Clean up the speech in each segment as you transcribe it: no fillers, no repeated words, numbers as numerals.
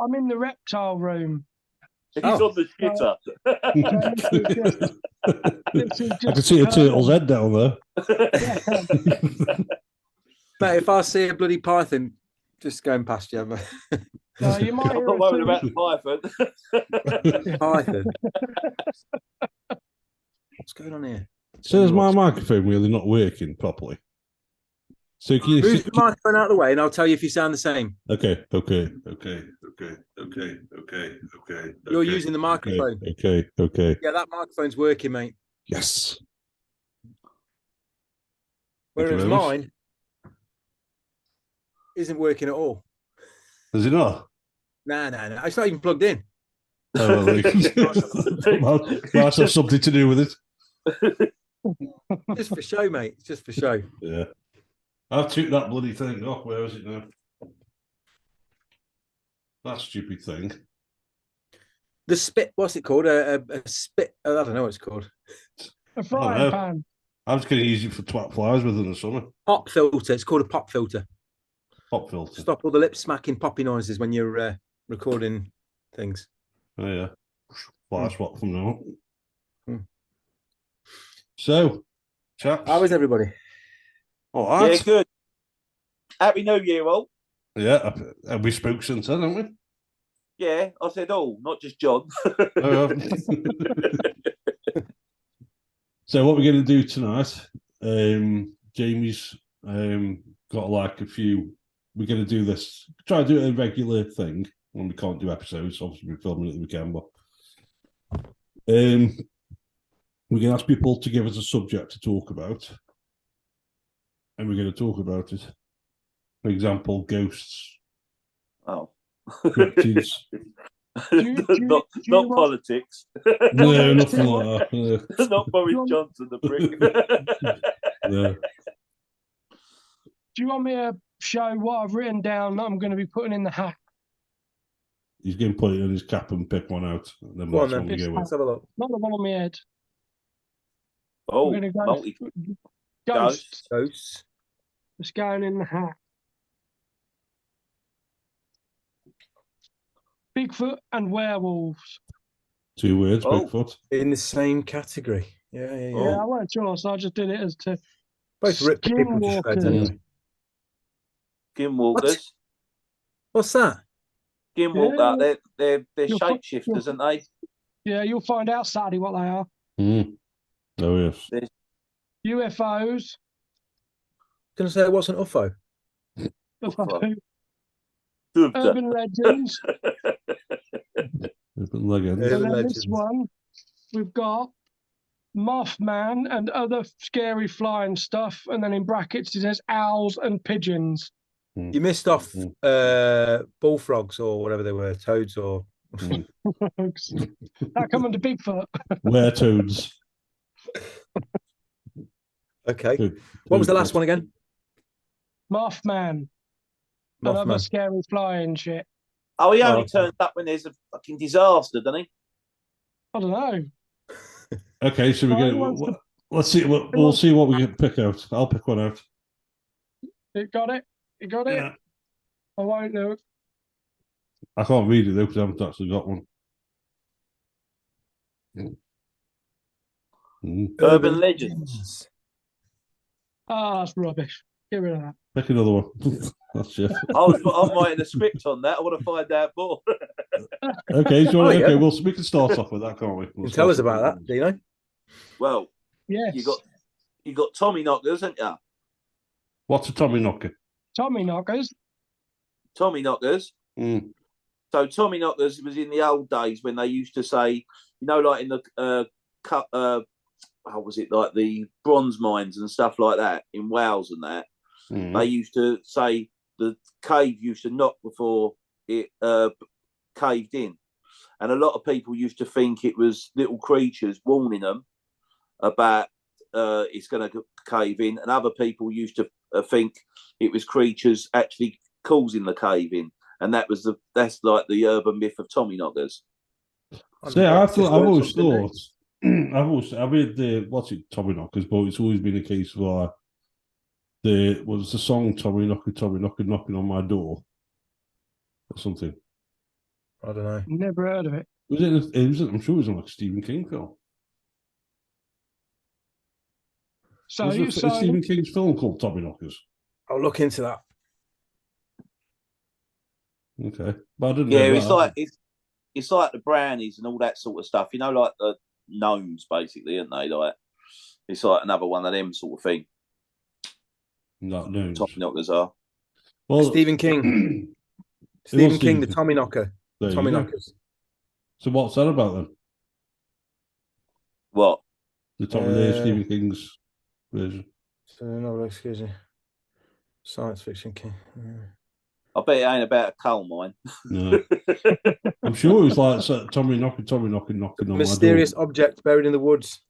I'm in the reptile room. He's on the shitter. This is I can just see a turtle's head down there. Yeah. Mate, if I see a bloody python just going past you, No, you might I'm hear not worried about the python. python. What's going on here? So is my microphone really not working properly? So can you move the microphone out of the way, and I'll tell you if you sound the same. Okay. You're using the microphone. Okay. Yeah, that microphone's working, mate. Yes. Whereas mine isn't working at all. Is it not? No. It's not even plugged in. Oh, well, might have something to do with it. Just for show, mate. It's just for show. Yeah. I've took that bloody thing off. Where is it now? That stupid thing. The spit, what's it called? A spit, I don't know what it's called. a frying pan. I was going to use it for twat flies with in the summer. Pop filter. It's called a pop filter. Pop filter. Stop all the lip smacking poppy noises when you're recording things. Oh, yeah. Fly swap from now. So, chaps. How is everybody? All right. Yeah, good. Happy New Year, all. Yeah, we spoke since then, haven't we? Yeah, I said all, not just John. So what we're going to do tonight, Jamie's got like a few, we're going to do this, try to do it a regular thing when we can't do episodes, obviously we're filming at the weekend, but we're going to ask people to give us a subject to talk about, and we're going to talk about it. For example, ghosts. Oh. Cryptids. Not politics. No, nothing like that. Not Boris Johnson, the prick. Yeah. Do you want me to show what I've written down that I'm going to be putting in the hat? He's going to put it in his cap and pick one out. And then Go on, that's then. what we go with. Let's have a look. Not the one on my head. Oh, I'm going to go multi. ghosts. Ghosts. It's going in the hat. Bigfoot and werewolves. 2 words, Oh. Bigfoot. In the same category. Yeah. Yeah, I weren't sure, so I just did it as to Both ripped people to shreds anyway. Skinwalkers. What's that? Skinwalker, they're You'll shapeshifters, aren't they? Yeah, you'll find out Saturday what they are. Oh, yes. UFOs. Can I say it wasn't UFO? Urban legends. Urban legends. And then this one, we've got Mothman and other scary flying stuff. And then in brackets, it says owls and pigeons. You missed off bullfrogs or whatever they were, toads or... That come under Bigfoot. Were toads. Okay. What was the last one again? Mothman. And other scary flying shit. Oh, he only turns up when there's a fucking disaster, doesn't he? I don't know. Okay, so we're going. Let's see. We'll see what we can pick out. I'll pick one out. You got it. Yeah. I won't know. I can't read it though because I haven't actually got one. Urban legends. Ah, that's rubbish. Get rid of that. Pick another one. That's it. I'm writing a script on that. I want to find out more. Okay, so we can start off with that, can't we? We'll tell us about that, do you know? Well, yes. You got Tommyknockers, haven't you? What's a Tommyknocker? Tommyknockers. Tommyknockers. So Tommyknockers was in the old days when they used to say, like in the how was it, like the bronze mines and stuff like that in Wales and that. They used to say the cave used to knock before it caved in. And a lot of people used to think it was little creatures warning them about it's going to cave in. And other people used to think it was creatures actually causing the cave in. And that's like the urban myth of Tommyknockers. So yeah, I've always thought, I've read Tommyknockers, but it's always been a case of like, was the song Tommy Knocker knocking on my door or something. I don't know. Never heard of it. I'm sure it was on like a Stephen King film. So Was you there a Stephen King's film called Tommyknockers? I'll look into that. Okay, but I didn't know. Yeah, it's like the brownies and all that sort of stuff. You know, like the gnomes, basically, aren't they? Like it's like another one of them sort of thing. Not known. Tommyknockers are. Well, Stephen King. Stephen King, the Tommyknocker. Tommyknockers. So what's that about then? What? The Stephen King's version. So no, excuse me. Science fiction king. I bet it ain't about a coal mine. No. I'm sure it was like Tommy knocking on mysterious my door. object buried in the woods.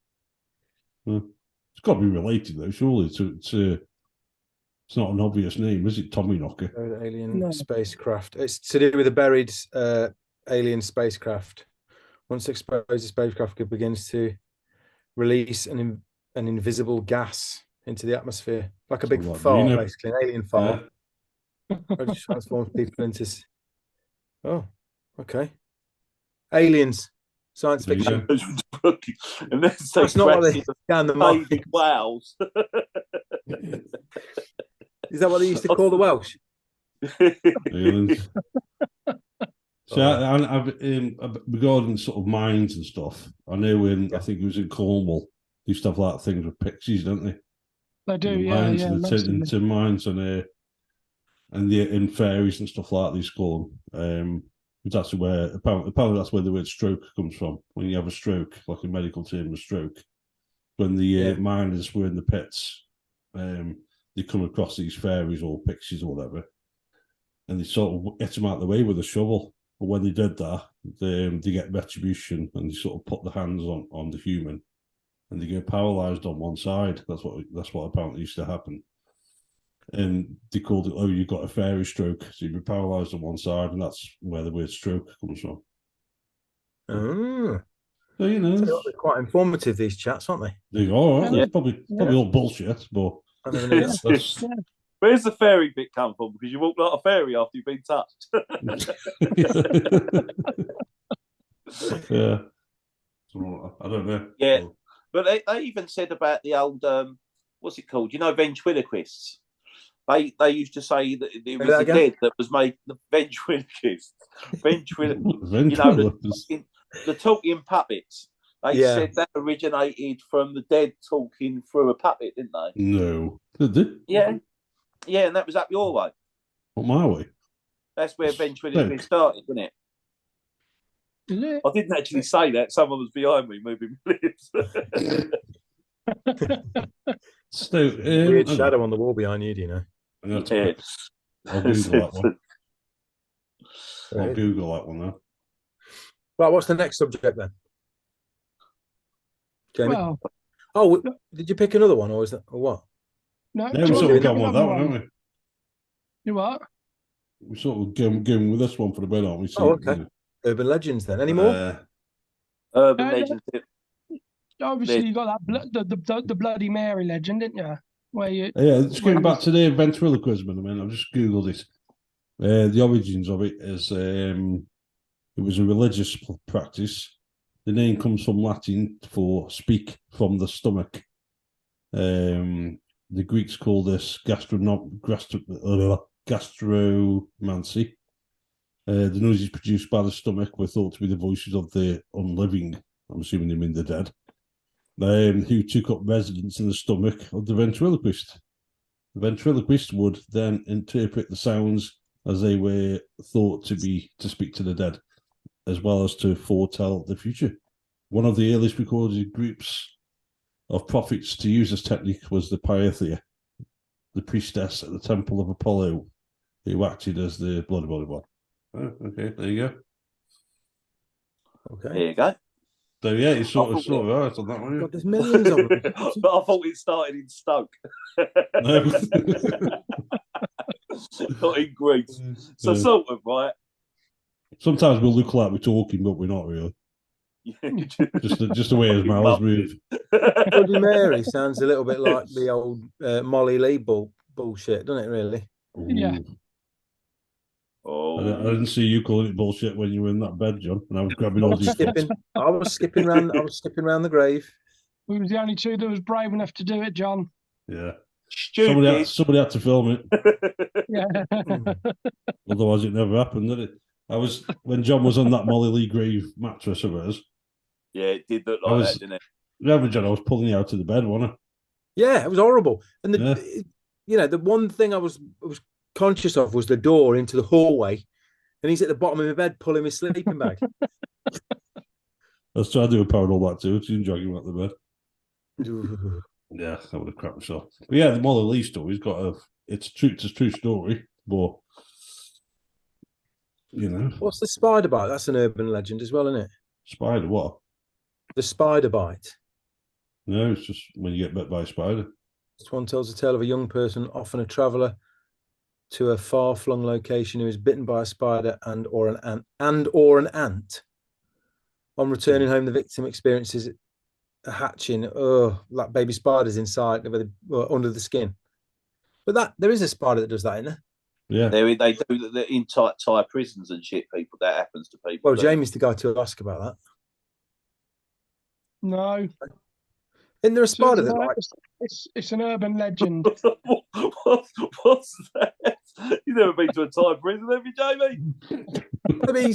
It's got to be related though, surely. It's not an obvious name, is it? Tommyknocker. Alien spacecraft. It's to do with a buried alien spacecraft. Once exposed, the spacecraft begins to release an invisible gas into the atmosphere, like a big fart, basically, an alien fart. It just transforms people into. Oh, okay. Aliens, science fiction. And then that's not what they down the baby whales. Is that what they used to call the Welsh? Aliens. So I've regarding sort of mines and stuff. I know I think it was in Cornwall, they used to have like things with pixies, don't they? They do, the yeah. Mines and they turn into mines and fairies and stuff like that. They call them. That's where apparently that's where the word stroke comes from. When you have a stroke, like a medical term, a stroke. When the miners were in the pits, they come across these fairies or pixies or whatever, and they sort of get them out of the way with a shovel. But when they did that, they get retribution and they sort of put the hands on the human, and they get paralysed on one side. That's what apparently used to happen. And they called it, you got a fairy stroke, so you'd be paralysed on one side, and that's where the word stroke comes from. Oh. So, you know, they're quite informative, these chats, aren't they? They are, aren't they? It's probably all bullshit, but I never knew that. Where's the fairy bit come from? Because you walk like a fairy after you've been touched. Yeah. I don't know. Yeah. But they even said about the old, what's it called? You know, ventriloquists. They used to say that it was the dead that was made the ventriloquists. Ventriloquists. You know, the talking puppets. They said that originated from the dead talking through a puppet, didn't they? No. Did they? Yeah. Yeah, and that was up your way. Not my way. That's where ventriloquism started, wasn't it? Is it? I didn't actually say that. Someone was behind me moving lips. So, weird shadow on the wall behind you, do you know? I'll Google that one. I'll Google that one now. Right, what's the next subject then? Jamie? Well, did you pick another one, or is that what? No, we sort of gone with that one, haven't we? You what? We sort of going with this one for the bit, aren't we? So, okay. Urban legends then. Any more? Urban legends. Obviously, you got that the Bloody Mary legend, didn't you? Where you? Yeah, just going back to the ventriloquism. I mean, I've just googled it. The origins of it is it was a religious practice. The name comes from Latin for "speak from the stomach." The Greeks call this gastromancy. The noises produced by the stomach were thought to be the voices of the unliving. I'm assuming they mean the dead. Who took up residence in the stomach of the ventriloquist. The ventriloquist would then interpret the sounds as they were thought to speak to the dead, as well as to foretell the future. One of the earliest recorded groups of prophets to use this technique was the Pythia, the priestess at the temple of Apollo, who acted as the bloody. Oh, okay, there you go. Okay. There you go. So yeah, it's sort of right on that one. God, there's millions of them. But I thought it started in Stoke. No. Not in Greece. So sort of, right? Sometimes we'll look like we're talking, but we're not really. just the way his mouths move. Bloody Mary sounds a little bit like the old Molly Lee bullshit, doesn't it? Really? Yeah. Oh, I didn't see you calling it bullshit when you were in that bed, John, and I was grabbing all these skipping. I was skipping round the grave. We was the only two that was brave enough to do it, John. Yeah. stupid. Somebody had to film it. Yeah. Otherwise, it never happened, did it? When John was on that Molly Lee grave mattress of hers. Yeah, it did look like that, didn't it? Remember, John, I was pulling you out of the bed, wasn't I? Yeah, it was horrible. And the one thing I was conscious of was the door into the hallway, and he's at the bottom of my bed pulling my sleeping bag. I was trying to do a paranormal activity and dragging him out the bed. Yeah, that would have crapped myself. But yeah, the Molly Lee story's it's a true story, but What's the spider bite? That's an urban legend as well, isn't it? Spider what? The spider bite. No, it's just when you get bit by a spider. This one tells the tale of a young person, often a traveller, to a far-flung location who is bitten by a spider and or an ant. On returning home, the victim experiences a hatching. Oh, like baby spiders inside under the skin. But there is a spider that does that, isn't there? Yeah, they do that in Thai prisons and shit. People, that happens to people. Well, Jamie's the guy to ask about that. No. Isn't there a spider that like? It's an urban legend. What's that? You've never been to a Thai prison, have you, Jamie? I mean,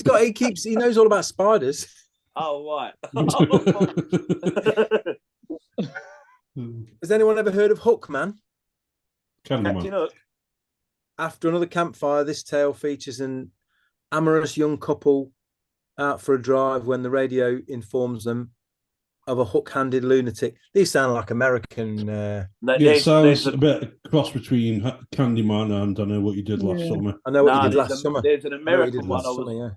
he knows all about spiders. Oh, right. Has anyone ever heard of Hookman? Captain Hook. After another campfire, this tale features an amorous young couple out for a drive when the radio informs them of a hook-handed lunatic. These sound like American. It sounds a bit cross between Candyman and I Know What You Did Last Summer. I Know What You Did Last Summer. There's an American one.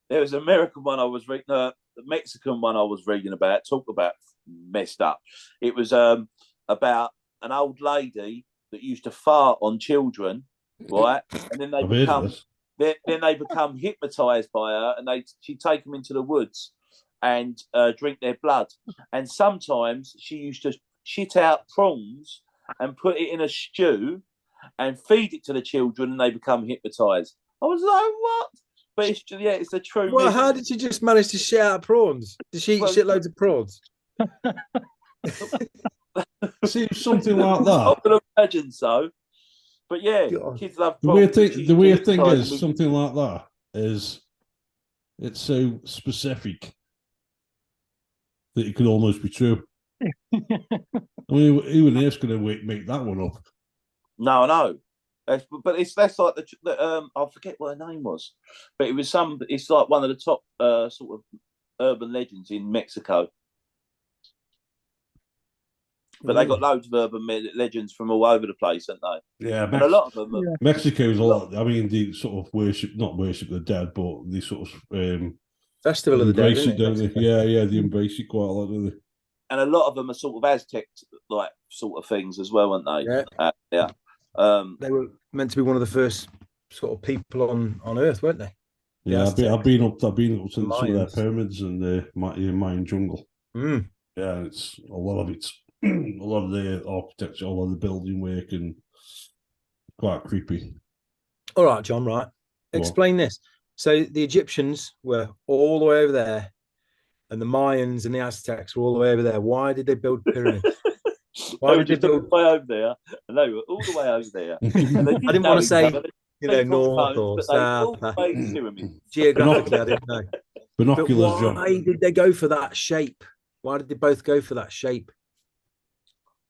There was an American one I was reading. The Mexican one I was reading about. Talk about messed up. It was about an old lady that used to fart on children, right? And then they become hypnotized by her, and she'd take them into the woods and drink their blood. And sometimes she used to shit out prawns and put it in a stew and feed it to the children, and they become hypnotized. I was like, what? But it's a true. Well, how did she just manage to shit out prawns? Did she eat shitloads of prawns? Seems something like that. I can imagine so. But yeah, kids love prawns. The weird thing is, something like that is it's so specific that it could almost be true. I mean, who on earth's going to make that one up? No. But that's like I forget what her name was, but it's like one of the top sort of urban legends in Mexico. But they got loads of urban legends from all over the place, haven't they? Yeah, and a lot of them. Mexico's a lot. I mean, they sort of not worship the dead, but they sort of Festival of the Dead, it, don't they? Yeah, they embrace it quite a lot, don't they? And a lot of them are sort of Aztec like sort of things as well, aren't they? Yeah. They were meant to be one of the first sort of people on Earth, weren't they? Yeah, I've been up to some of their pyramids and the Mayan jungle. Mm. Yeah, it's a lot of the architecture, a lot of the building work, and quite creepy. All right, John. Right, explain this. So the Egyptians were all the way over there, and the Mayans and the Aztecs were all the way over there. Why did they build pyramids? Why did they build way over there? And they were all the way over there. I didn't want to say, north or south. Geographically, I didn't know. Binoculars, John. Why did they go for that shape? Why did they both go for that shape?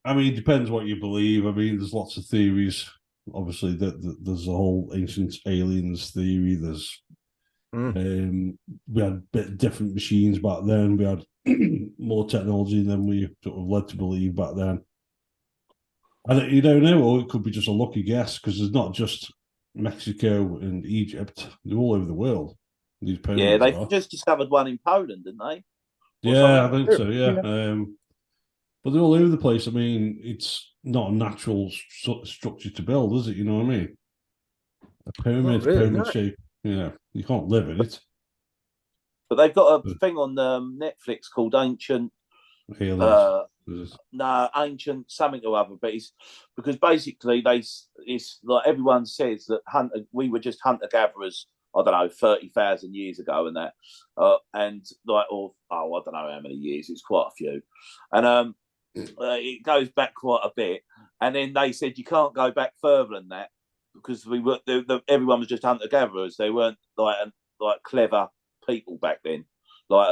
I mean, it depends what you believe. I mean, there's lots of theories. Obviously, there's a whole ancient aliens theory. There's we had a bit different machines back then. We had more technology than we sort of led to believe back then. And you don't know, or it could be just a lucky guess, because there's not just Mexico and Egypt; they're all over the world. These they just discovered one in Poland, didn't they? I think so. Yeah. But they're all over the place. I mean, it's not a natural structure to build, is it? You know what I mean? A pyramid shape. Yeah, you can't live in it. But they've got a thing on Netflix called Ancient No, ancient something or other, but it's because basically it's like everyone says that we were just hunter gatherers. I don't know, 30,000 years ago, and that, and like, I don't know how many years. It's quite a few, and it goes back quite a bit. And then they said you can't go back further than that because everyone was just hunter gatherers. They weren't like clever people back then. Like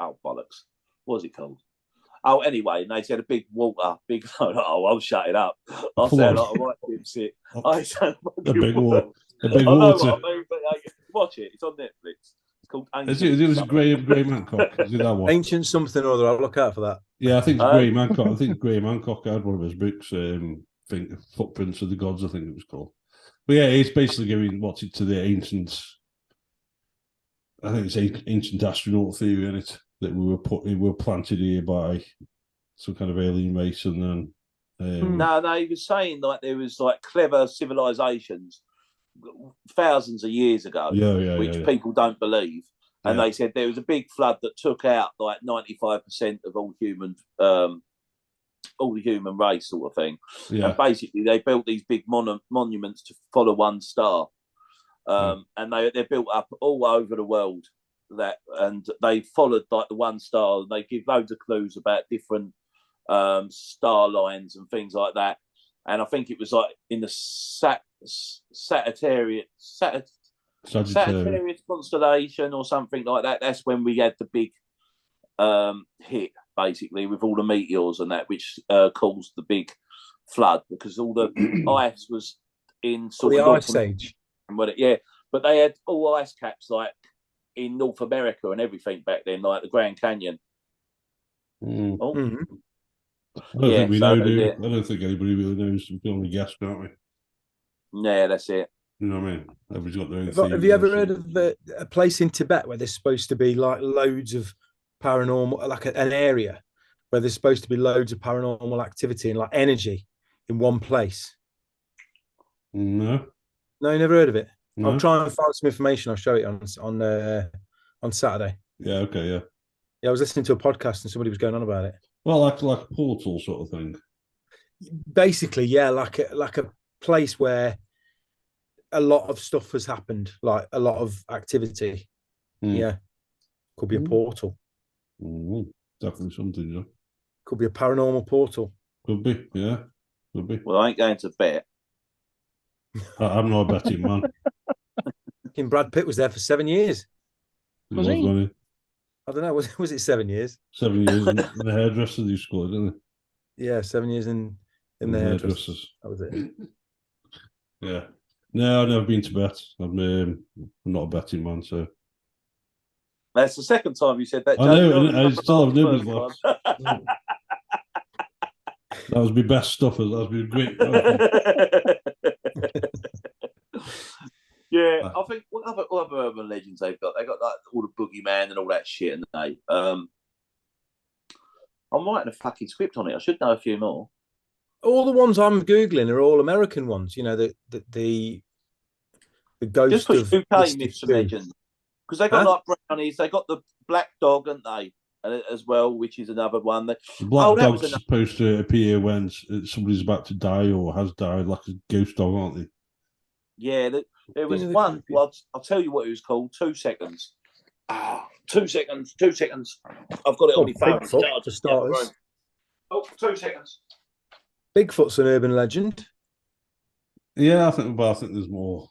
bollocks, what was it called? Oh, anyway, and they said a big water, I'll shut it up. I sound like a right dipshit. I sound like a big water. A I big know water. what I mean, but watch it. It's on Netflix. It's called Ancient. It was Graham Hancock. Is it that one? Ancient something or other. I'll look out for that. Yeah, I think it's Graham Hancock. I think Graham Hancock had one of his books, Footprints of the Gods, I think it was called. But yeah, it's basically giving what's it to the ancient. I think it's ancient astronaut theory in it that we were planted here by some kind of alien race, and then no, he was saying like there was like clever civilizations thousands of years ago, which people don't believe, and they said there was a big flood that took out like 95% of all the human race, sort of thing. Yeah. And basically, they built these big monuments to follow one star. And they're built up all over the world, and they followed like the one star. They give loads of clues about different star lines and things like that. And I think it was like in the Sagittarius constellation or something like that. That's when we had the big hit, basically, with all the meteors and that, which caused the big flood because all the ice was in sort of the ice age. But they had all ice caps like in North America and everything back then, like the Grand Canyon. Mm. Oh. I don't think we know, do we? I don't think anybody really knows. We can only guess, can't we? Yeah, that's it. You know what I mean? Everybody's got their own Have you ever heard of a place in Tibet where there's supposed to be like loads of paranormal, like an area where there's supposed to be loads of paranormal activity and like energy in one place? No, you never heard of it. No. I'll try and find some information. I'll show it on Saturday. Yeah, okay, yeah. I was listening to a podcast and somebody was going on about it. Well, like a portal sort of thing. Basically, yeah, like a place where a lot of stuff has happened, like a lot of activity. Yeah, could be a portal. Definitely something, yeah. Could be a paranormal portal. Could be, yeah. Could be. Well, I ain't going to bet. I'm not a betting man. Brad Pitt was there for 7 years. Was he? I don't know. Was it 7 years? 7 years in the hairdresser you scored, didn't it? Yeah, 7 years in the hairdressers. That was it. Yeah. No, I've never been to bet. I'm not a betting man, so. That's the second time you said that. I know, I still have numbers left. That was my best stuff. That was my great. Yeah, I think what other urban legends they've got? They got like all the boogeyman and all that shit, and I'm writing a fucking script on it. I should know a few more. All the ones I'm googling are all American ones. You know, the ghost just of UK myths and legends, because they got like brownies. They got the black dog, haven't they? As well, which is another one. The black dog's supposed to appear when somebody's about to die or has died, like a ghost dog, aren't they? Yeah, there was one. Well, I'll tell you what it was called. 2 seconds. 2 seconds. 2 seconds. I've got it on my phone. Bigfoot, to start us. 2 seconds. Bigfoot's an urban legend. Yeah, I think there's more.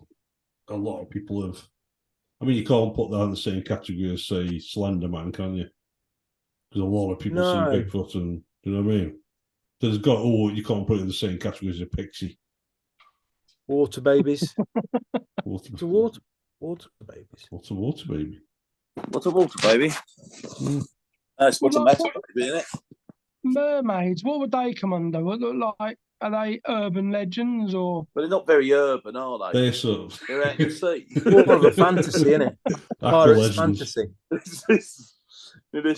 A lot of people have. I mean, you can't put that in the same category as, say, Slender Man, can you? Because a lot of people see Bigfoot, and you know what I mean. There's you can't put it in the same category as a Pixie. Water babies. Water babies. What's a water baby? What's a water baby? That's what's a metal baby, isn't it? Mermaids. What would they come under? What look like? Are they urban legends or? But they're not very urban, are they? They're sort of. They're out to sea. More of a fantasy, isn't it? Pirates fantasy. Let's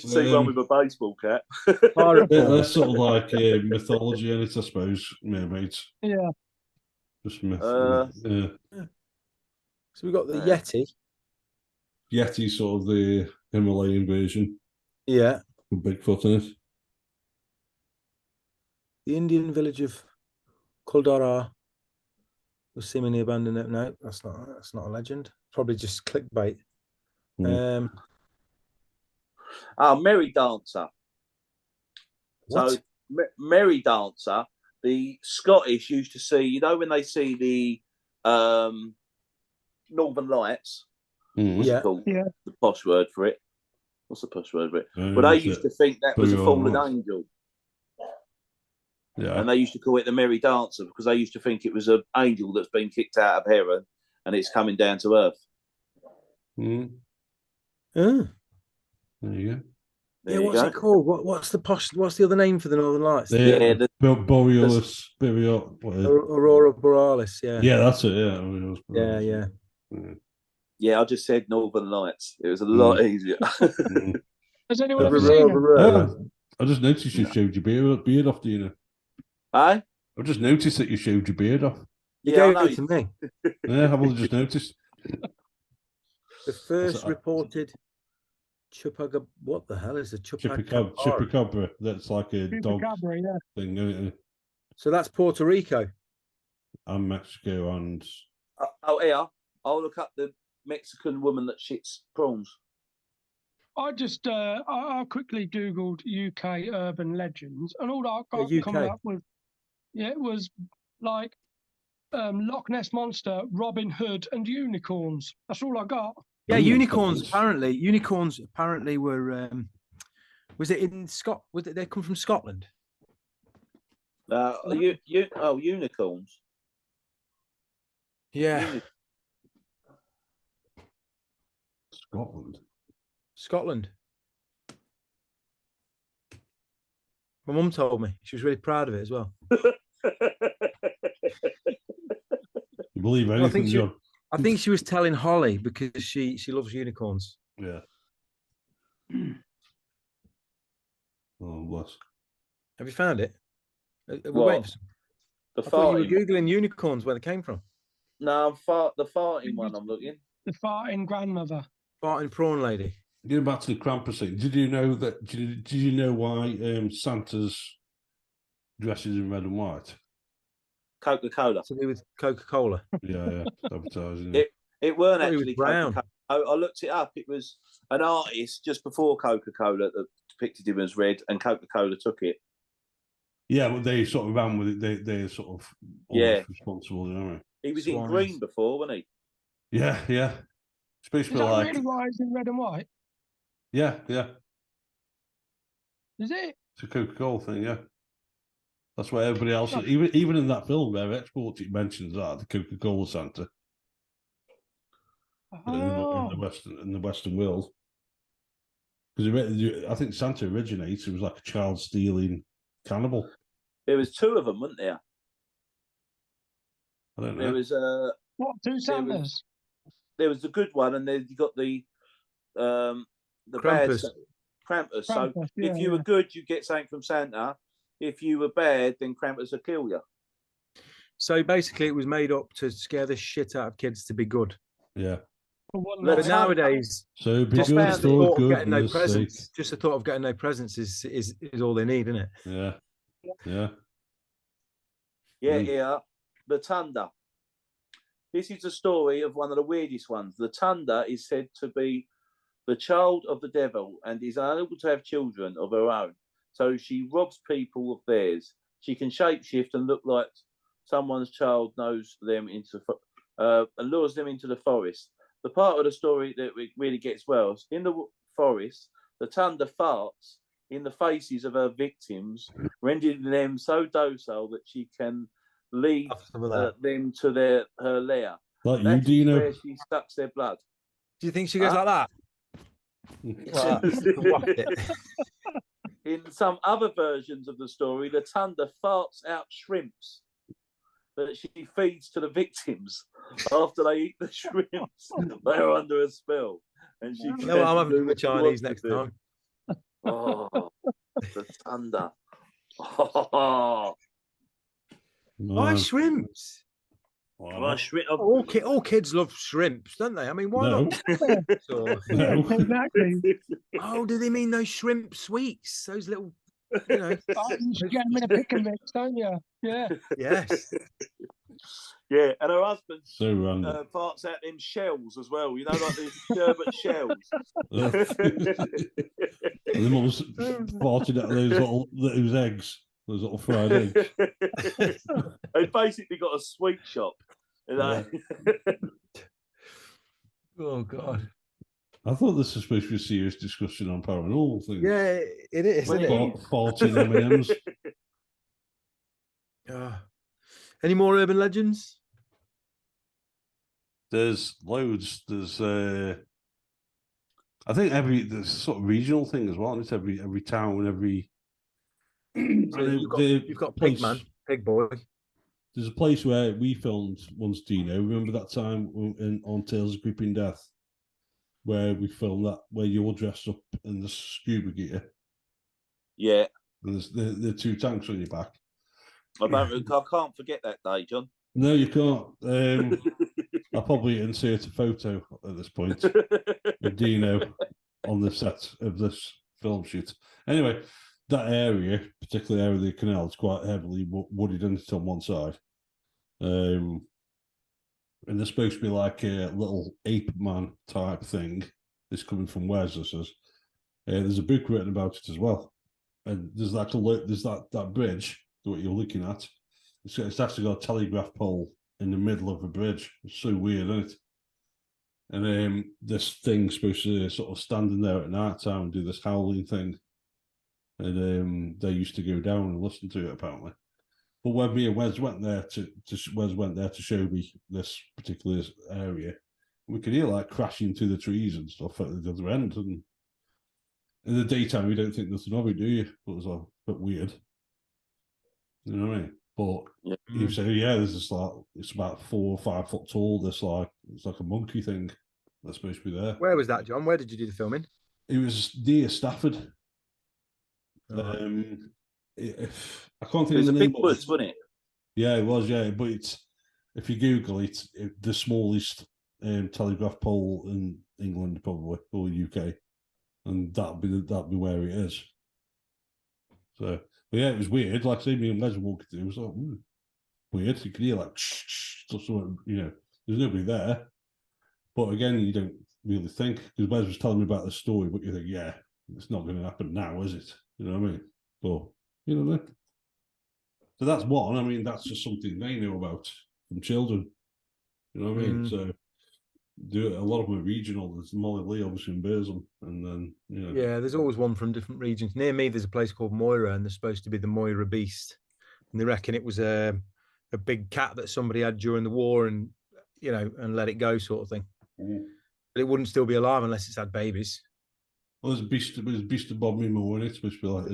see one with a baseball cap. They're sort of like mythology in it, I suppose. Mermaids. Yeah. Just myth. So we've got the Yeti. Yeti's sort of the Himalayan version. Yeah. With Bigfoot in it. The Indian village of Kuldara was seemingly abandoned. No, that's not a legend. Probably just clickbait. Merry Dancer. What? So Merry Dancer, the Scottish used to see, you know, when they see the Northern Lights. What's it called? Yeah. The posh word for it. What's the posh word for it? Well, they used to think that was a fallen angel. Yeah. And they used to call it the Merry Dancer because they used to think it was an angel that's been kicked out of heaven and it's coming down to earth. Oh. There you go. Yeah, what's it called? What's the other name for the Northern Lights? The Borealis, Aurora Borealis. Yeah. Yeah, that's it. Yeah. Yeah, I just said Northern Lights. It was a lot easier. Has anyone ever seen them? I just noticed you showed your beard off, Deano. Hey? I just noticed that you showed your beard off. You gave it to me. Yeah, I've only just noticed. The first reported what the hell is a chupacabra? That's like a dog thing, isn't it? So that's Puerto Rico. And Mexico and... here. I'll look up the Mexican woman that shits prawns. I just I quickly googled UK urban legends, and all I got coming up with, it was like Loch Ness monster, Robin Hood, and unicorns. That's all I got. Yeah, unicorns apparently were. Was it in Scotland? They come from Scotland? Unicorns. Yeah. Scotland. My mum told me. She was really proud of it as well. You believe anything, John? I think she was telling Holly because she loves unicorns. Yeah. Oh, bless. Have you found it? What? I thought you were Googling unicorns, where they came from. No, the farting one I'm looking. The farting grandmother. Farting prawn lady. Going back to the Krampus thing, did you know that? Did you know why Santa's dresses in red and white? Coca-Cola. To do with Coca-Cola. Yeah, advertising. It weren't actually brown. I looked it up. It was an artist just before Coca-Cola that depicted him as red, and Coca-Cola took it. Yeah, but they sort of ran with it. They're sort of responsible, aren't they? He was in green before, wasn't he? Yeah. Is that really why it's in red and white? Yeah. Is it? It's a Coca-Cola thing, yeah. That's why everybody else, even in that film, where Export it mentions that the Coca-Cola Santa in the Western world, because I think Santa originated was like a child stealing cannibal. There was two of them, weren't there? I don't know. There was two Santas? There was the good one, and then you got the Krampus. Bad Krampus. So if you were good, you get something from Santa. If you were bad, then Krampus would kill you. So basically, it was made up to scare the shit out of kids to be good. Yeah. But nowadays, so just the thought of getting no presents. Just the thought of getting no presents is all they need, isn't it? Yeah. Yeah. The Thunder. This is the story of one of the weirdest ones. The Thunder is said to be the child of the devil and is unable to have children of her own. So she robs people of theirs. She can shapeshift and look like someone's child, knows them and lures them into the forest. The part of the story that really gets well is in the forest, the Thunder farts in the faces of her victims, rendering them so docile that she can lead them to her lair. Like That's you, Deano. where she sucks their blood. Do you think she goes like that? In some other versions of the story, the Thunder farts out shrimps that she feeds to the victims after they eat the shrimps. They are under a spell, and she. No, I'm having the Chinese next time. Oh, the Thunder! Oh. Why shrimps? All kids love shrimps, don't they? I mean, why not? Exactly. Oh, do they mean those shrimp sweets? Those little You know. You get them in a pick and mix, don't you? Yeah. Yes. Yeah, and her husband So farts out them shells as well. You know, like the sherbet shells. And the mum's farted out those eggs, those little fried eggs. They basically got a sweet shop. You know? Oh God. I thought this was supposed to be a serious discussion on paranormal things. Yeah, it is. Isn't it? Farting M&Ms. Any more urban legends? There's loads. There's I think there's sort of regional thing as well. It's every town, every. So you've got Pigman, Pig Boy. There's a place where we filmed once, Deano. Remember that time on Tales of Creeping Death, where we filmed that, where you're dressed up in the scuba gear. Yeah. And there's the two tanks on your back. I can't forget that day, John. No, you can't. I'll probably insert a photo at this point of Deano on the set of this film shoot. Anyway, that area, particularly area of the canal, is quite heavily wooded in it on one side. And there's supposed to be like a little ape man type thing. It's coming from Wes, this is. There's a book written about it as well. And there's that bridge, what you're looking at. It's actually got a telegraph pole in the middle of a bridge. It's so weird, isn't it? And this thing's supposed to sort of standing there at night time and do this howling thing. And they used to go down and listen to it apparently. But when me and Wes went there to show me this particular area, we could hear like crashing through the trees and stuff at the other end. And in the daytime, you don't think nothing of it, do you? But it was a bit weird. You know what I mean? But you say, there's this like, it's about 4 or 5 foot tall. It's like a monkey thing that's supposed to be there. Where was that, John? Where did you do the filming? It was near Stafford. I can't think of the name. Big woods, wasn't it? Yeah, it was. Yeah, but if you Google it, the smallest telegraph pole in England, probably, or UK, and that'll be where it is. So, but yeah, it was weird. Like I say, me and Les walking through, it was like weird. You could hear like stuff, you know, there's nobody there. But again, you don't really think, because Wes was telling me about the story, but you think, yeah, it's not going to happen now, is it? You know what I mean? But you know. So that's one. I mean, that's just something they know about from children. You know what I mean? So a lot of them are regional. There's Molly Lee, obviously, in Beersham, and then yeah, there's always one from different regions. Near me, there's a place called Moira, and there's supposed to be the Moira Beast, and they reckon it was a big cat that somebody had during the war, and and let it go, sort of thing. But it wouldn't still be alive unless it's had babies. Well, there's Beast of Bodmin Moor, and it's supposed to be like, a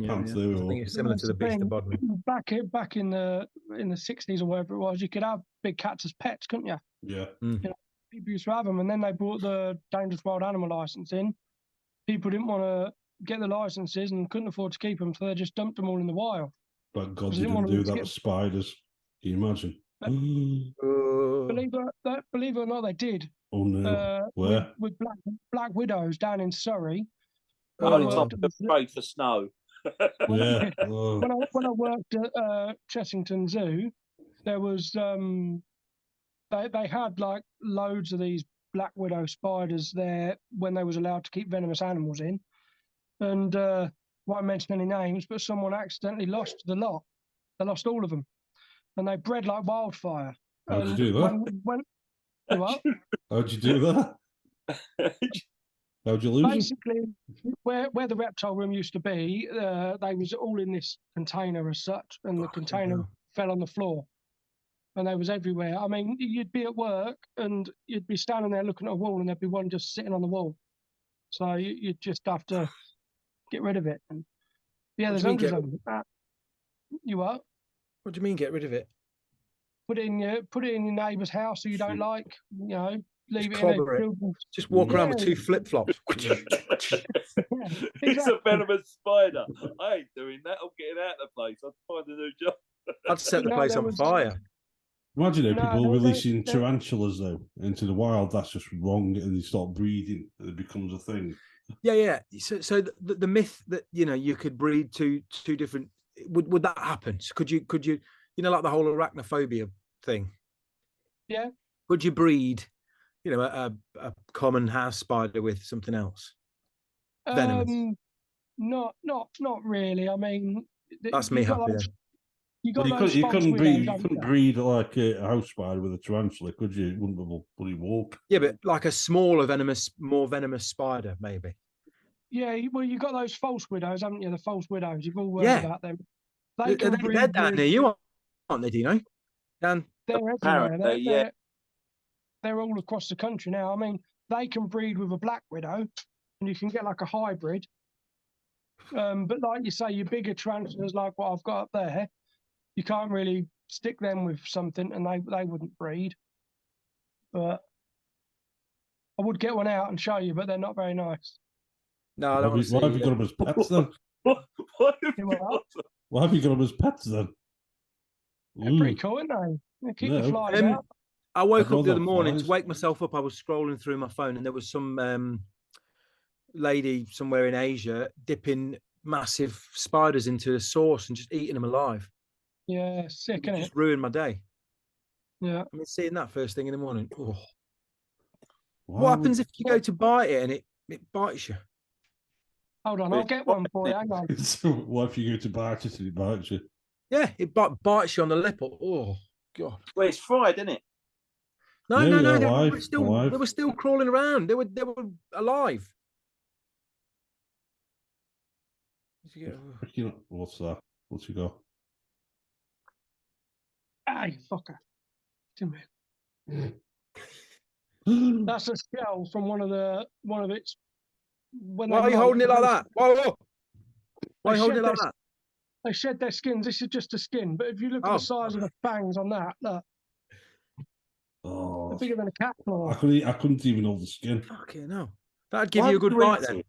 panther. Yeah. I think it's similar to the Beast of Bodmin. Back in the 60s or whatever it was, you could have big cats as pets, couldn't you? Yeah. People used to have them, and then they brought the Dangerous Wild Animal license in. People didn't want to get the licenses and couldn't afford to keep them, so they just dumped them all in the wild. But God didn't do that with spiders. Can you imagine? Believe it or not, they did. Oh no! Where? With black widows down in Surrey. Afraid for snow. Yeah. When I worked at Chessington Zoo, there was they had like loads of these black widow spiders there when they was allowed to keep venomous animals in, and won't mention any names, but someone accidentally lost the lot. They lost all of them, and they bred like wildfire. How'd you do that? What? How'd you do that? How'd you lose Basically, where the reptile room used to be, they was all in this container as such, and the container fell on the floor, and they was everywhere. I mean, you'd be at work and you'd be standing there looking at a wall, and there'd be one just sitting on the wall. So you'd just have to get rid of it. And yeah, there's hundreds of them. You what? What do you mean, get rid of it? Put it in your neighbour's house who you don't like. Leave just it in there. Just walk around with 2 flip-flops. It's a venomous spider. I ain't doing that. I'm getting out of the place. I'll find a new job. I'd set the place on fire. Imagine people releasing tarantulas though into the wild. That's just wrong, and they start breeding. It becomes a thing. Yeah. So the myth that you could breed two different, would that happen? Could you like the whole arachnophobia thing? Yeah. Could you breed a common house spider with something else venomous? Not really. I mean, That's me happy then. You got you couldn't widows, breed like a house spider with a tarantula, could you? It wouldn't bloody walk. Yeah, but like a smaller more venomous spider, maybe. Yeah, well, you got those false widows, haven't you? The false widows. You've all heard about them. They're down near you, aren't they? Do you know? Dan? They're everywhere. They're all across the country now. I mean, they can breed with a black widow, and you can get like a hybrid. But like you say, your bigger tarantulas, like what I've got up there, you can't really stick them with something, and they wouldn't breed. But I would get one out and show you, but they're not very nice. No, I don't want to see. Why have you got them as pets then? Why have you got them as pets then? They're pretty cool, aren't they? They keep the flies out. I woke up the other morning to wake myself up. I was scrolling through my phone, and there was some lady somewhere in Asia dipping massive spiders into a sauce and just eating them alive. Yeah, sick, innit? Just ruined my day. Yeah. I mean, seeing that first thing in the morning. Oh. What happens if you go to bite it and it bites you? Hold on, I'll get one for you. Hang on. What if you go to bite it and it bites you? Yeah, it bites you on the lip. Oh, God. Well, it's fried, isn't it? No. They were still crawling around. They were alive. What's that? What's you got? Hey, fucker. That's a shell from one of its. Why are you holding it like that? Whoa. Why are you holding it like that? They shed their skins. This is just a skin, but if you look at the size of the fangs on that, look. They're bigger than a cat claw. I couldn't even hold the skin. Fucking no. That'd give you a good bite then.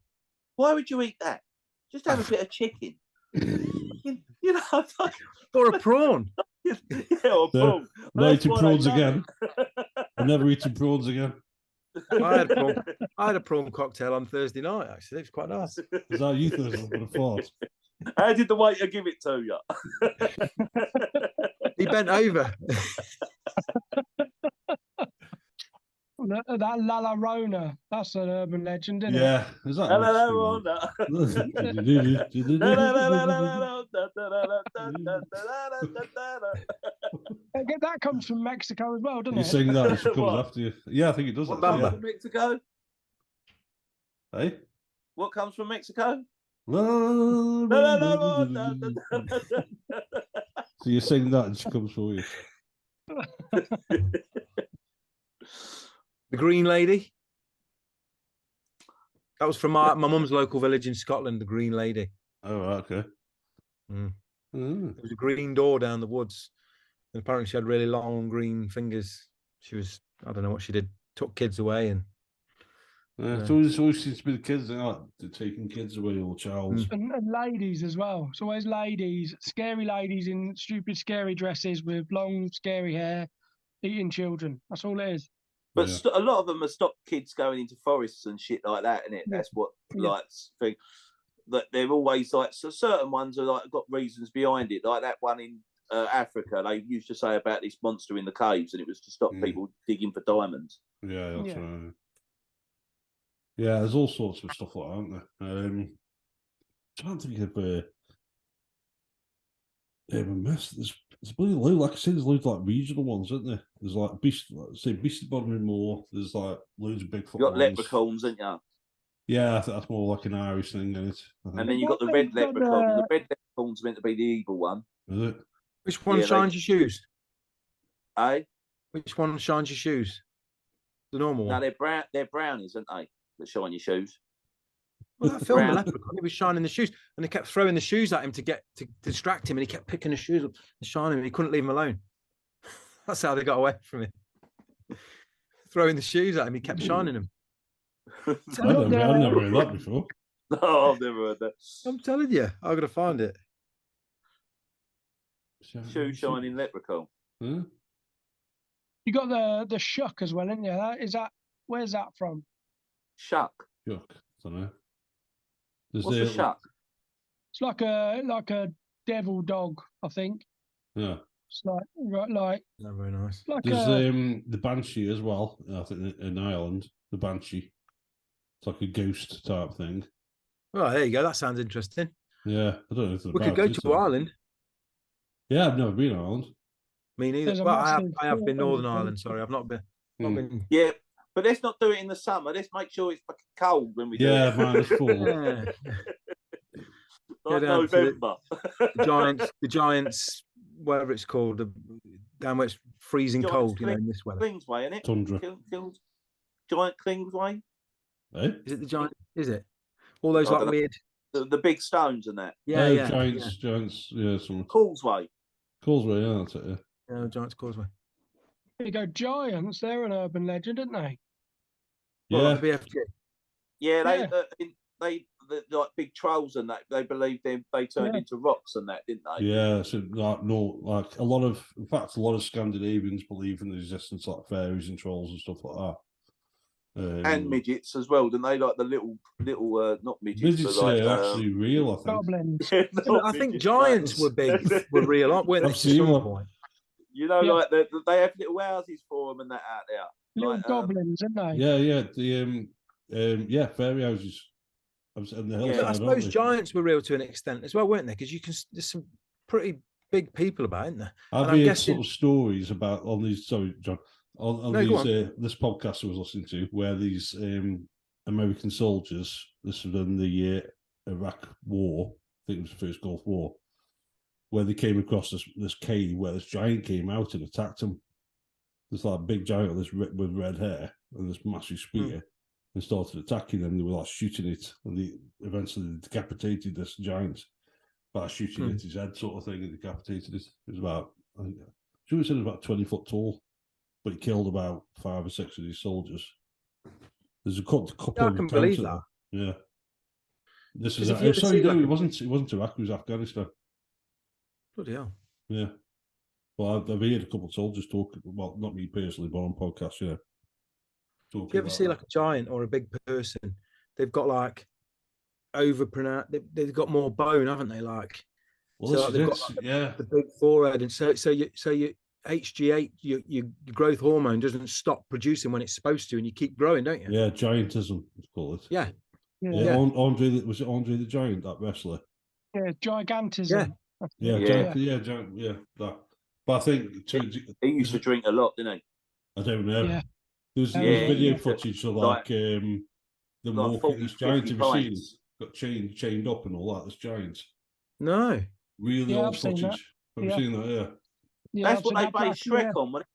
Why would you eat that? Just have a bit of chicken. Or a prawn. Yeah, or prawn. No eating prawns again. I'm never eating prawns again. I had a prawn cocktail on Thursday night, actually. It was quite nice. Is that you Thursday? I'm thought. How did the waiter give it to you? He bent over. That La Llorona, that's an urban legend, isn't it? Yeah, is that La Llorona? That comes from Mexico as well, doesn't it? You sing that, she comes after you. Yeah, I think it does. What comes from Mexico? Hey? What comes from Mexico? So you sing that and she comes for you. The Green Lady. That was from my mum's local village in Scotland, the Green Lady. Oh, okay. There was a green door down the woods. And apparently she had really long green fingers. She was, I don't know what she did, took kids away. And it always seems to be the kids that are taking kids away, all childs. And ladies as well. It's always ladies, scary ladies in stupid, scary dresses with long, scary hair, eating children. That's all it is. But a lot of them have stopped kids going into forests and shit like that, innit? That's what thing. That they're always like, so certain ones are like got reasons behind it. Like that one in Africa, they used to say about this monster in the caves, and it was to stop people digging for diamonds. Yeah, that's right. Yeah, there's all sorts of stuff like that, aren't there? Trying to think of a mess. There's really loads, like I said, there's loads like regional ones, isn't there? There's like Beastie Bottom Moor. There's like loads of Bigfoot. You got leprechauns, ain't you? Yeah, I think that's more like an Irish thing, isn't it? And then you got the red leprechaun. The red leprechaun's meant to be the evil one. Is it? Which one shines your shoes? Eh? Which one shines your shoes? The normal one. No, they're brownies, aren't they? That shine your shoes. Well, that film, the leprechaun, he was shining the shoes, and they kept throwing the shoes at him to distract him, and he kept picking the shoes up and shining them, and he couldn't leave him alone. That's how they got away from him. Throwing the shoes at him, he kept shining them. I've never heard that before. No, I've never heard that. I'm telling you, I'm gonna find it. Shoe shining leprechaun. You got the shuck as well, isn't you? Where's that from? Shuck. Shuck. I don't know. What's a shuck? It's like a devil dog, I think. Yeah. It's like Not very nice. Like there's the banshee as well. I think in Ireland, the banshee. It's like a ghost type thing. Oh, there you go. That sounds interesting. Yeah, I don't know if we could go to Ireland. Yeah, I've never been to Ireland. Me neither. Well, I have been Northern Ireland. Sorry, I've not been. Yeah, but let's not do it in the summer. Let's make sure it's fucking cold when we do it. Yeah, -4. Like November. The Giants, whatever it's called, down where it's freezing cold, in this weather. Kingsway, isn't it? Tundra. Giant Kingsway. Eh? Is it the Giant? Is it? All those like weird. The big stones and that. Yeah, yeah. Giants. Yeah, some Causeway. Yeah, that's it. Yeah, Giants Causeway. There you go, Giants. They're an urban legend, aren't they? Yeah, well, BFG. Yeah, they like big trolls and that. They believe they turned into rocks and that, didn't they? Yeah, so like a lot of Scandinavians believe in the existence of like fairies and trolls and stuff like that. And midgets as well, don't they? Like the little not midgets. Midgets but like, are actually real, I think. Goblins. I think giants were real, weren't they? I've seen one. Point. Like they have little houses for them and that out there. Little goblins, aren't they? Yeah. The fairy houses. I suppose giants were real to an extent as well, weren't they? Because there's some pretty big people about, isn't there? I've heard sort of stories about on these. Sorry, John. This podcast I was listening to, where these American soldiers, this was in the Iraq War, I think it was the first Gulf War, where they came across this cave where this giant came out and attacked them. This like big giant with red hair and this massive spear, and started attacking them. They were like shooting it, and they eventually decapitated this giant by shooting at his head, sort of thing, and decapitated it. It was about, I think it said about 20 foot tall. But he killed about 5 or 6 of these soldiers. There's a couple I of can believe that. Yeah. This is it wasn't Iraq, it was Afghanistan. Bloody hell. Yeah. Well, I've heard a couple of soldiers talk, well, not me personally, but on podcasts, yeah. If you ever see like a giant or a big person, they've got like they've got more bone, haven't they? Like, they've got the big forehead, and so you HGH, your growth hormone doesn't stop producing when it's supposed to, and you keep growing, don't you? Yeah, giantism, let's call it. Yeah. Was it Andre the Giant, that wrestler? Yeah, gigantism. Yeah. That. But I think he used to drink a lot, didn't he? I don't know. Yeah. There's video footage of them walking this giant. Have you seen? Got chained up and all that. This giant. No. Really old footage. Have you seen that? Yeah. Yeah, that's what they based Shrek on, wasn't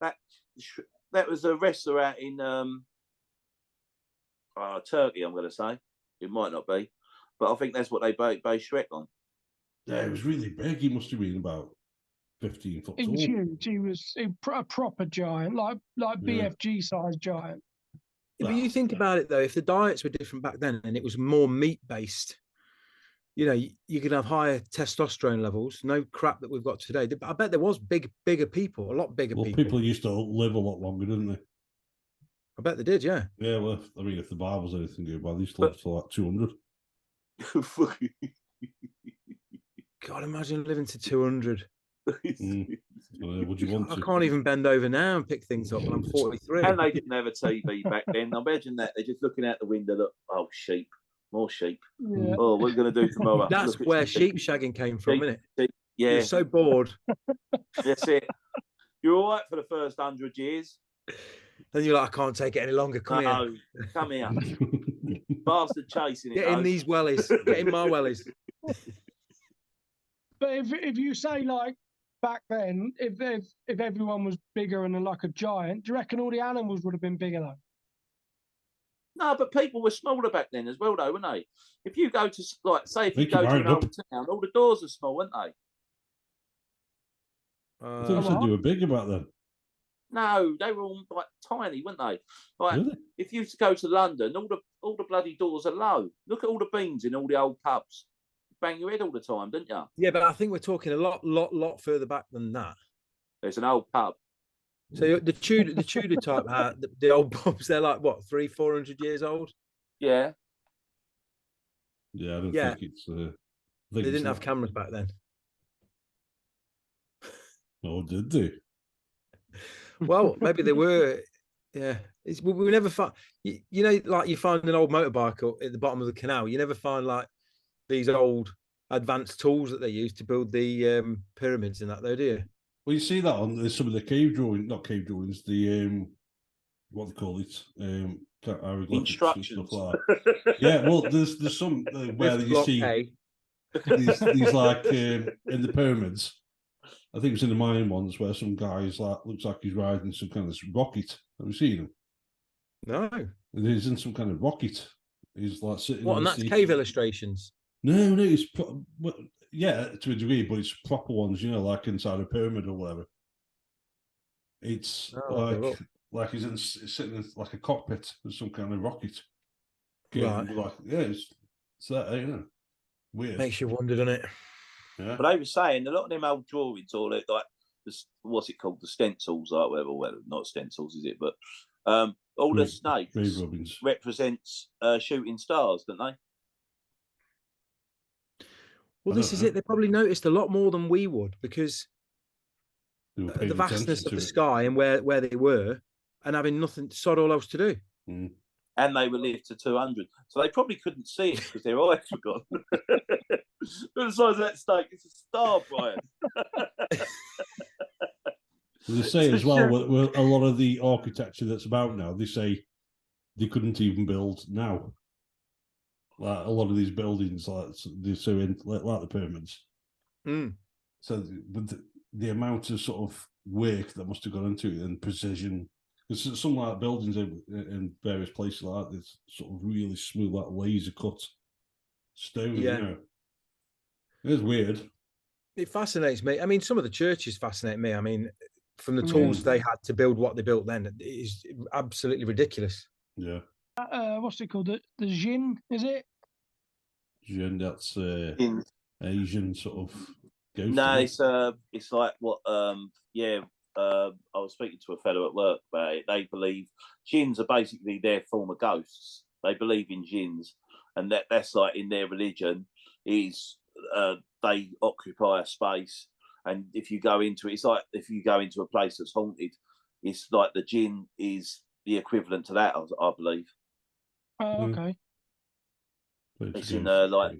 it? That was a wrestler out in Turkey, I'm going to say. It might not be. But I think that's what they based Shrek on. Yeah, it was really big. He must have been about 15 foot tall. He was huge. He was a proper giant, like BFG-sized giant. But you think about it, though, if the diets were different back then and it was more meat-based, you could have higher testosterone levels, no crap that we've got today. I bet there was bigger people, a lot bigger people. Well, people used to live a lot longer, didn't they? I bet they did, yeah. Yeah, well, if the Bible's anything good, well, they used to live to like 200. God, imagine living to 200. Would you want to? I can't even bend over now and pick things up, and I'm 43. And they didn't have a TV back then. Imagine that. They're just looking out the window, look, oh, sheep. More sheep. Yeah. Oh, what are we going to do tomorrow? That's where sheep shagging came from, isn't it? Yeah. You're so bored. That's it. You're all right for the first 100 years. Then you're like, I can't take it any longer. Come here. Bastard chasing it. Get in these wellies. Get in my wellies. But if you say like back then, if everyone was bigger and like a giant, do you reckon all the animals would have been bigger though? No, but people were smaller back then as well, though, weren't they? If you go to, say, if you go to an old town, all the doors are small, weren't they? I thought you said they were bigger back then. No, they were all like tiny, weren't they? Like, really? If you go to London, all the bloody doors are low. Look at all the beans in all the old pubs. Bang your head all the time, didn't you? Yeah, but I think we're talking a lot further back than that. There's an old pub. So the Tudor type, the old pubs, they're like what, 300-400 years old? Yeah. Yeah, I don't think it's. They didn't have cameras back then. Oh, did they? Well, maybe they were. Yeah, we never find. You know, like you find an old motorbike at the bottom of the canal. You never find like these old advanced tools that they use to build the pyramids and that, though, do you? Well, you see that on some of the cave drawings, not cave drawings, the what they call it, instructions. Stuff like that. Yeah, well, there's some where you see these like in the pyramids. I think it's in the Mayan ones where some guy's like looks like he's riding some kind of rocket. Have you seen him? No. He's in some kind of rocket. He's like sitting. What? And that's cave illustrations. No, it's yeah, to a degree, but it's proper ones. You know, like inside a pyramid or whatever. It's like he's sitting in like a cockpit of some kind of rocket. Right. Like, yeah, it's that, you know, weird. Makes you wonder, doesn't it? Yeah. But they were saying a lot of them old drawings, or like what's it called, the stencils, like whatever, not stencils, is it? But all the snakes represents shooting stars, don't they? Well, this is it. They probably noticed a lot more than we would, because the vastness of the sky and where they were, and having nothing, sod all else to do. Mm. And they were lived to 200, so they probably couldn't see it because their eyes were gone. The size of that snake, it's a star, Brian. They say as well, a lot of the architecture that's about now, they say they couldn't even build now. Like a lot of these buildings, like they're so in, like the pyramids. Mm. So the amount of sort of work that must have gone into it and precision. Because some like buildings in various places like that, it's sort of really smooth, like laser cut stone. Yeah. You know, it's weird. It fascinates me. I mean, some of the churches fascinate me. I mean, from the tools they had to build what they built then, it is absolutely ridiculous. Yeah. What's it called? The Jinn, is it? Jinn, that's Asian sort of ghost. No, it's like what I was speaking to a fellow at work about it. They believe jinns are basically their form of ghosts. They believe in jinns, and that's like in their religion is they occupy a space, and if you go into it, it's like if you go into a place that's haunted, it's like the jinn is the equivalent to that, I believe. Oh, okay. It's in I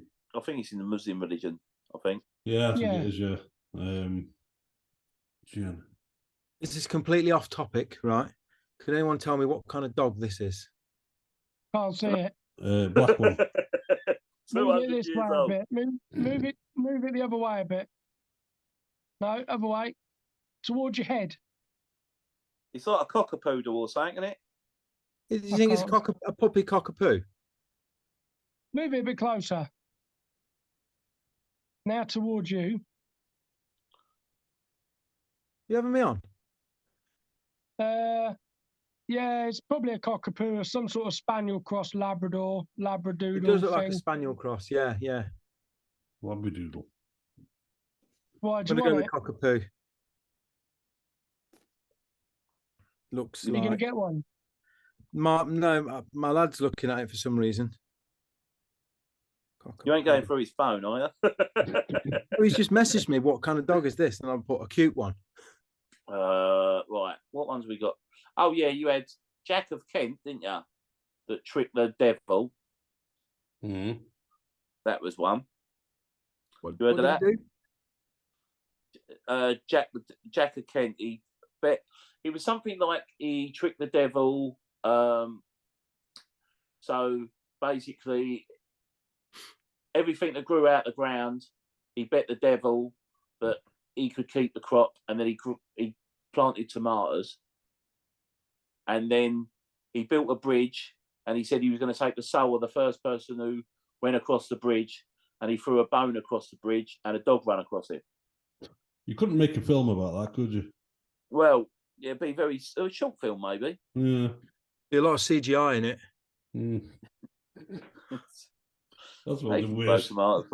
think it's in the Muslim religion. I think. Yeah, I think it is. Yeah. Jinn. This is completely off topic, right? Could anyone tell me what kind of dog this is? Can't see it. Black one. Move it this way a bit. Move it the other way a bit. No, other way. Towards your head. It's like a cockapoodle or something, isn't it? Do you think it's a puppy cockapoo? Move it a bit closer. Now towards you. You having me on? Yeah, it's probably a cockapoo or some sort of spaniel cross, Labradoodle. It does look like a spaniel cross. Yeah. Labradoodle. Why do you want it? Cockapoo. Looks like. Are you going to get one? My lad's looking at it for some reason. You ain't going through his phone, are you? He's just messaged me, what kind of dog is this? And I'll put a cute one. Right. What ones we got? Oh, yeah, you had Jack of Kent, didn't you? That tricked the devil. Mm-hmm. That was one. What you heard did of that? Jack of Kent, he bet it was something like he tricked the devil. So basically, everything that grew out of the ground, he bet the devil that he could keep the crop, and then he planted tomatoes, and then he built a bridge, and he said he was going to take the soul of the first person who went across the bridge, and he threw a bone across the bridge, and a dog ran across it. You couldn't make a film about that, could you? Well, yeah, it'd be a short film, maybe. Yeah. Be a lot of CGI in it. Mm. That's one of the worst. He was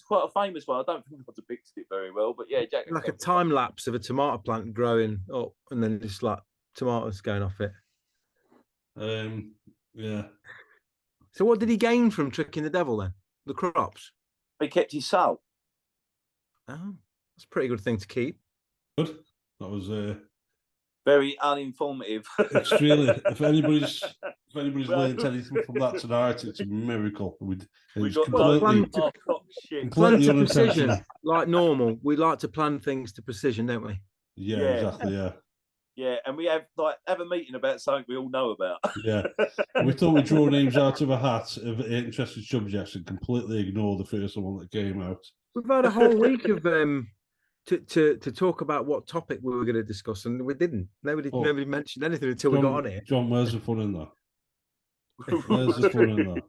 quite a famous one. I don't think I depicted it very well, but yeah, Jack. Like a time lapse of a tomato plant growing up, and then just like tomatoes going off it. Yeah. So what did he gain from tricking the devil then? The crops? He kept his soul. Oh, that's a pretty good thing to keep. Good. That was very uninformative. Extremely. If anybody's learned anything from that tonight, it's a miracle. We got completely plan to precision, like normal. We like to plan things to precision, don't we? Yeah, exactly. Yeah. Yeah, and we have a meeting about something we all know about. Yeah, we thought we'd draw names out of a hat of interested subjects and completely ignore the first one that came out. We've had a whole week of to talk about what topic we were going to discuss, and we didn't. Nobody mentioned anything until we got on here. John, where's the fun in that? Where's the fun in that?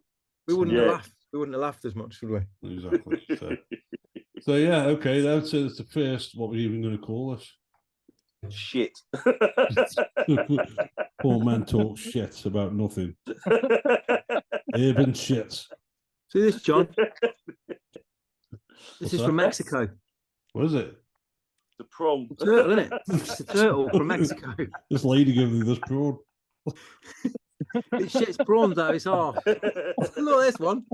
We wouldn't have laughed. We wouldn't have laughed as much, would we? Exactly. So yeah, okay. That's the first. What we're even going to call this? Shit. Poor men talk shit about nothing. Urban shit. See this, John? This is from Mexico. What is it? The prawn. It's a turtle, isn't it? It's a turtle from Mexico. This lady gave me this prawn. It shits prawns out its half. Look at this one.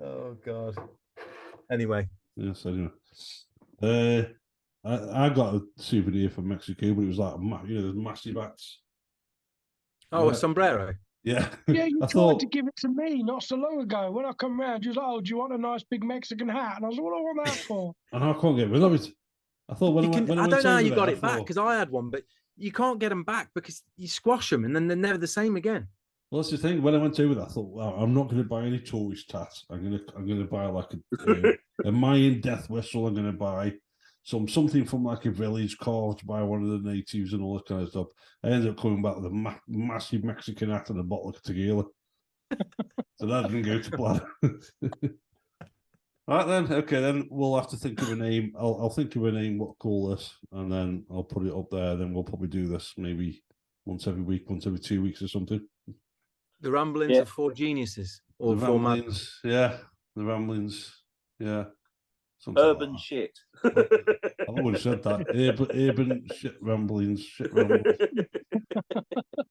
Oh God. Anyway. Yes, anyway. I got a souvenir from Mexico, but it was like, there's massive hats. Oh, a sombrero? Yeah. Yeah, you tried to give it to me not so long ago. When I come round, you was like, oh, do you want a nice big Mexican hat? And I was like, what do I want that for? And I can't get rid of it. I thought when I don't know how you got it back, because I had one, but you can't get them back because you squash them and then they're never the same again. Well, that's the thing. When I went over that, I thought, well, I'm not going to buy any tourist hats. I'm going to buy like a Mayan death whistle. I'm going to buy something from like a village carved by one of the natives and all that kind of stuff. I ended up coming back with a massive Mexican hat and a bottle of tequila. So that didn't go to plan. All right then, okay, then we'll have to think of a name. I'll think of a name what to call this, and then I'll put it up there. Then we'll probably do this maybe once every week, once every 2 weeks or something. The Ramblings of Four Geniuses. Or the Four Ramblings, The Ramblings, Urban like shit. I've always said that. Urban shit ramblings,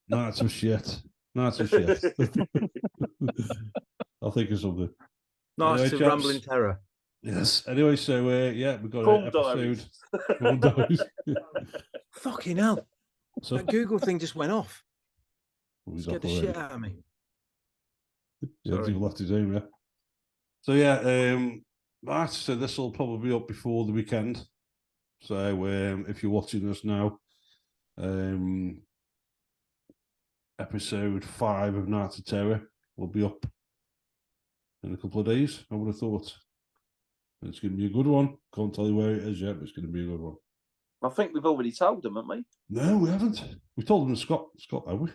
Nights of shit. I'll think of something. Nice anyway, rambling terror. Yes. Anyway, so we've got an episode. Fucking hell. So, that Google thing just went off. Scared the shit out of me. Yeah, he left his own, yeah. So right, so this will probably be up before the weekend. So if you're watching this now, episode 5 of Nights of Terror will be up in a couple of days, I would have thought. It's going to be a good one. Can't tell you where it is yet, but it's going to be a good one. I think we've already told them, haven't we? No, we haven't. We told them Scott, have we?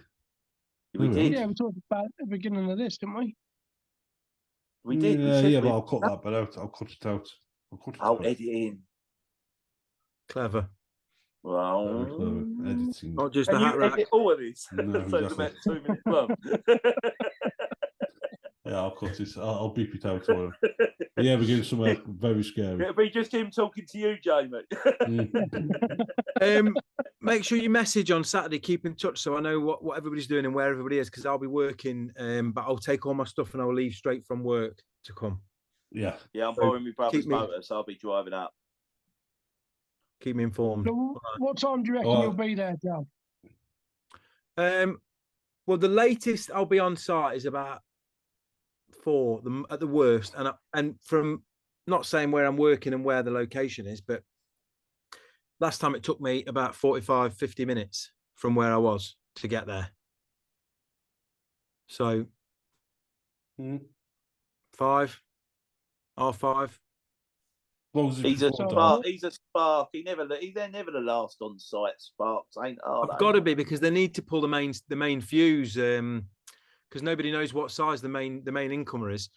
We did. Yeah, we talked about it at the beginning of this, didn't we? We did. Yeah, but I'll cut that bit out. I'll cut it out. I'll edit in. Clever. Well, clever. Editing. Not just a hat rack. Edit all of this. No, so it's about 2 minutes long. Yeah, I'll cut it. I'll beep it out for him. Yeah, we're getting somewhere very scary. It'll be just him talking to you, Jamie. Make sure you message on Saturday. Keep in touch so I know what everybody's doing and where everybody is, because I'll be working. But I'll take all my stuff and I'll leave straight from work to come. Yeah. Yeah, I'm borrowing my brother's motor, so I'll be driving up. Keep me informed. So what time do you reckon you'll be there, Joe? Well, the latest I'll be on site is about 4 at the worst, and from not saying where I'm working and where the location is, but last time it took me about 45-50 minutes from where I was to get there. So 5, half 5. He's a spark. He's a spark. They're never the last on site sparks, ain't are they? I've got to be, because they need to pull the main fuse, because nobody knows what size the main incomer is.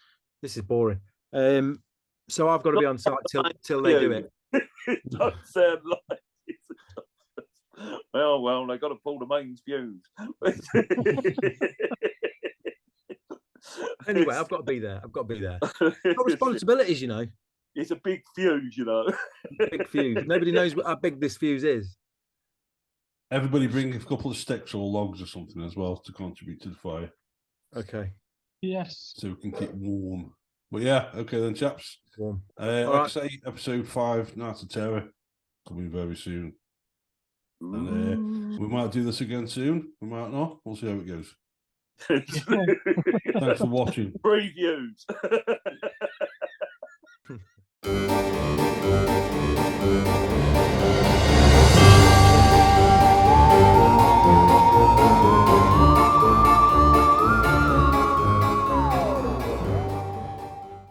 This is boring. So I've got to be on site till they do it. It don't sound like it's well, they got to pull the main fuse. Anyway, I've got to be there. I've got responsibilities, you know. It's a big fuse, you know. Big fuse. Nobody knows how big this fuse is. Everybody bring a couple of sticks or logs or something as well to contribute to the fire. Okay. Yes. So we can keep warm. But yeah, okay then, chaps. Warm. Like right. I say, episode 5, Night of Terror, coming very soon. And we might do this again soon. We might not. We'll see how it goes. Thanks for watching. Previews.